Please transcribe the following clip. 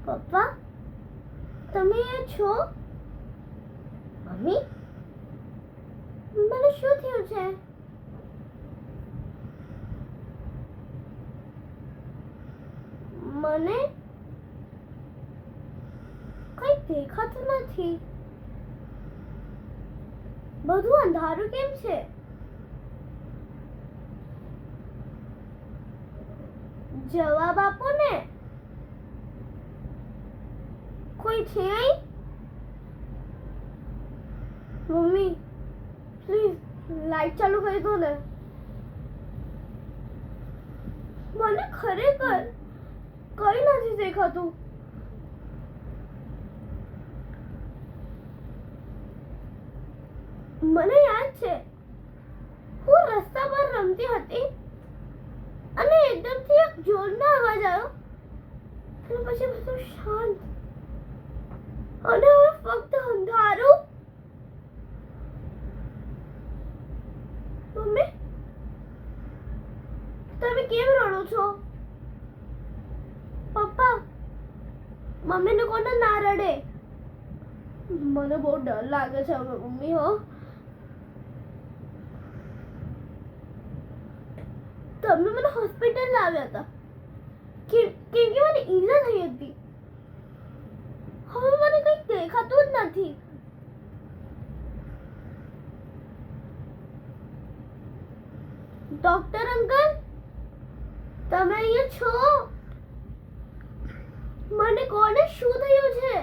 પપ્પા, તમે છો? મમ્મી, મને શું થયું છે? મને કઈ દેખાતું નથી. બધું અંધારું કેમ છે? જવાબ આપો ને. કોઈ છે અહીં? મમ્મી, પ્લીઝ લાઈટ ચાલુ કરી દો ને. મને ખરેખર કઈ નથી દેખાતું. મને યાદ છે, હું રસ્તા પર રમતી હતી અને એકદમથી એક જોરનો અવાજ આવ્યો અને પછી બધું શાંત અને હવે ફક્ત અંધારું. મમ્મી, તમે કેમ રડો છો? પપ્પા, મમ્મીને કોને ના રડે. મને બહુ ડર લાગે છે હવે મમ્મી. હો, તમે મને હોસ્પિટલ લાવ્યા હતા કેમ કે મને ઈજા થઈ હતી. હવે મને કંઈ દેખાતું જ નથી. ડોક્ટર અંકલ, તમે અહીંયા છો? મને કોને શું થયું છે?